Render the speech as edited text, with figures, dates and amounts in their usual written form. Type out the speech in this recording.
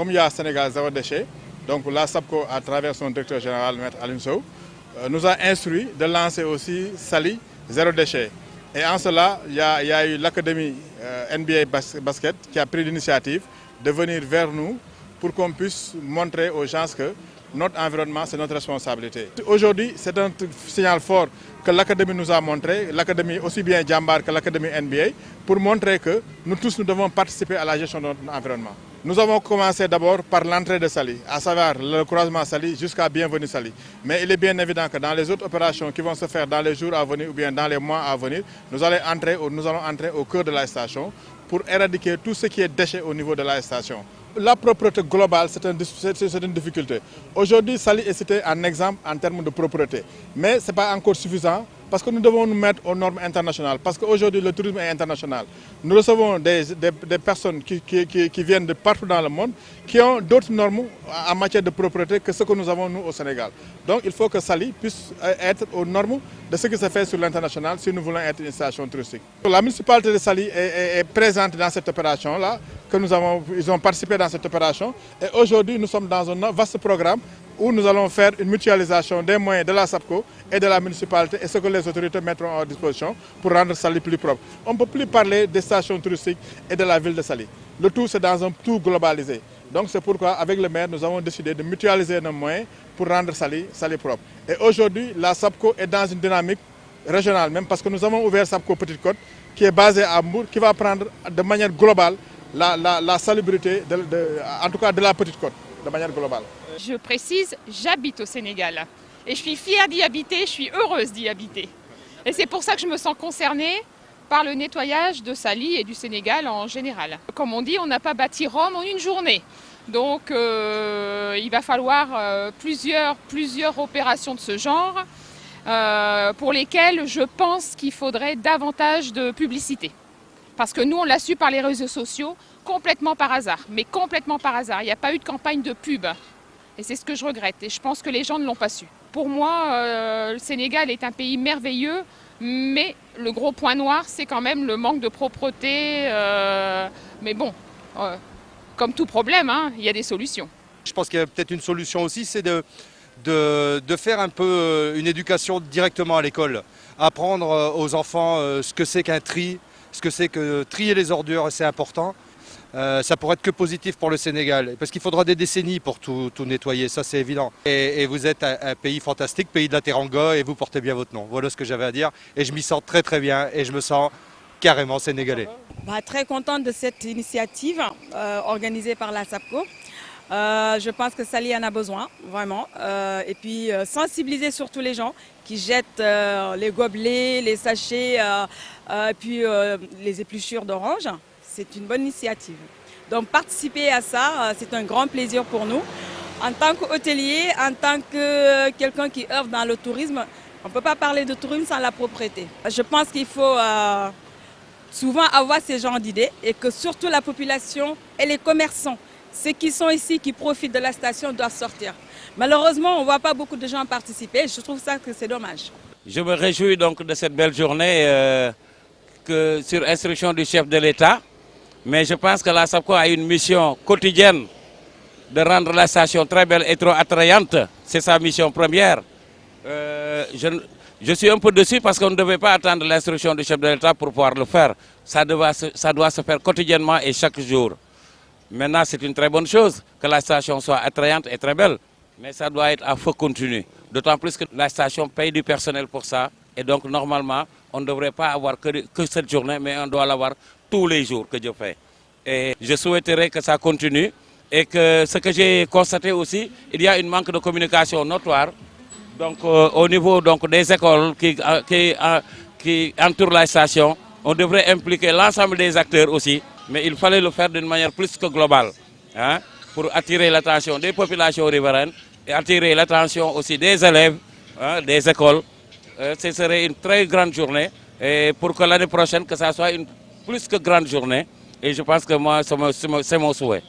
comme il y a Sénégal zéro déchet, donc la SAPCO, à travers son directeur général, M. Alioune Sow, nous a instruit de lancer aussi Saly zéro déchet. Et en cela, il y a eu l'Académie NBA Basket qui a pris l'initiative de venir vers nous pour qu'on puisse montrer aux gens que notre environnement, c'est notre responsabilité. Aujourd'hui, c'est un signal fort que l'Académie nous a montré, l'Académie aussi bien Djambar que l'Académie NBA, pour montrer que nous tous nous devons participer à la gestion de notre environnement. Nous avons commencé d'abord par l'entrée de Saly, à savoir le croisement Saly jusqu'à Bienvenue Saly. Mais il est bien évident que dans les autres opérations qui vont se faire dans les jours à venir ou bien dans les mois à venir, nous allons entrer au cœur de la station pour éradiquer tout ce qui est déchets au niveau de la station. La propreté globale, c'est une difficulté. Aujourd'hui, Saly est cité en exemple en termes de propreté. Mais ce n'est pas encore suffisant parce que nous devons nous mettre aux normes internationales. Parce qu'aujourd'hui, le tourisme est international. Nous recevons des personnes qui viennent de partout dans le monde qui ont d'autres normes en matière de propreté que ce que nous avons nous au Sénégal. Donc il faut que Saly puisse être aux normes de ce qui se fait sur l'international si nous voulons être une station touristique. La municipalité de Saly est présente dans cette opération-là, ils ont participé dans cette opération. Et aujourd'hui, nous sommes dans un vaste programme où nous allons faire une mutualisation des moyens de la SAPCO et de la municipalité et ce que les autorités mettront à disposition pour rendre Saly plus propre. On ne peut plus parler des stations touristiques et de la ville de Saly. Le tout, c'est dans un tout globalisé. Donc c'est pourquoi, avec le maire, nous avons décidé de mutualiser nos moyens pour rendre Saly propre. Et aujourd'hui, la SAPCO est dans une dynamique régionale, même parce que nous avons ouvert SAPCO Petite Côte, qui est basée à Mbour, qui va prendre de manière globale la salubrité, en tout cas de la Petite Côte, de manière globale. Je précise, j'habite au Sénégal et je suis fière d'y habiter, je suis heureuse d'y habiter. Et c'est pour ça que je me sens concernée par le nettoyage de Saly et du Sénégal en général. Comme on dit, on n'a pas bâti Rome en une journée. Donc il va falloir plusieurs opérations de ce genre pour lesquelles je pense qu'il faudrait davantage de publicité. Parce que nous, on l'a su par les réseaux sociaux complètement par hasard, mais complètement par hasard. Il n'y a pas eu de campagne de pub. Et c'est ce que je regrette. Et je pense que les gens ne l'ont pas su. Pour moi, le Sénégal est un pays merveilleux, mais le gros point noir, c'est quand même le manque de propreté. Mais bon, comme tout problème, hein, il y a des solutions. Je pense qu'il y a peut-être une solution aussi, c'est de faire un peu une éducation directement à l'école. Apprendre aux enfants ce que c'est qu'un tri, ce que c'est que trier les ordures, c'est important. Ça pourrait être que positif pour le Sénégal, parce qu'il faudra des décennies pour tout nettoyer, ça c'est évident. Et vous êtes un pays fantastique, pays de la Teranga, et vous portez bien votre nom. Voilà ce que j'avais à dire, et je m'y sens très très bien, et je me sens carrément sénégalais. Très contente de cette initiative organisée par la SAPCO. Je pense que Saly en a besoin, vraiment. Et puis sensibiliser surtout les gens qui jettent les gobelets, les sachets, puis les épluchures d'orange. C'est une bonne initiative. Donc participer à ça, c'est un grand plaisir pour nous. En tant qu'hôtelier, en tant que quelqu'un qui œuvre dans le tourisme, on ne peut pas parler de tourisme sans la propreté. Je pense qu'il faut souvent avoir ce genre d'idées et que surtout la population et les commerçants, ceux qui sont ici, qui profitent de la station, doivent sortir. Malheureusement, on ne voit pas beaucoup de gens participer. Je trouve ça que c'est dommage. Je me réjouis donc de cette belle journée sur instruction du chef de l'État. Mais je pense que la SAPCO a une mission quotidienne de rendre la station très belle et trop attrayante. C'est sa mission première. Je suis un peu déçu parce qu'on ne devait pas attendre l'instruction du chef de l'État pour pouvoir le faire. Ça doit se faire quotidiennement et chaque jour. Maintenant, c'est une très bonne chose que la station soit attrayante et très belle. Mais ça doit être à feu continu. D'autant plus que la station paye du personnel pour ça. Et donc, normalement, on ne devrait pas avoir que cette journée, mais on doit l'avoir tous les jours que Dieu fait. Et je souhaiterais que ça continue et que ce que j'ai constaté aussi, il y a un manque de communication notoire. Donc au niveau des écoles qui entourent la station, on devrait impliquer l'ensemble des acteurs aussi, mais il fallait le faire d'une manière plus que globale, hein, pour attirer l'attention des populations riveraines et attirer l'attention aussi des élèves, hein, des écoles. Ce serait une très grande journée et pour que l'année prochaine, que ça soit une plus que grande journée. Et je pense que moi, c'est mon souhait.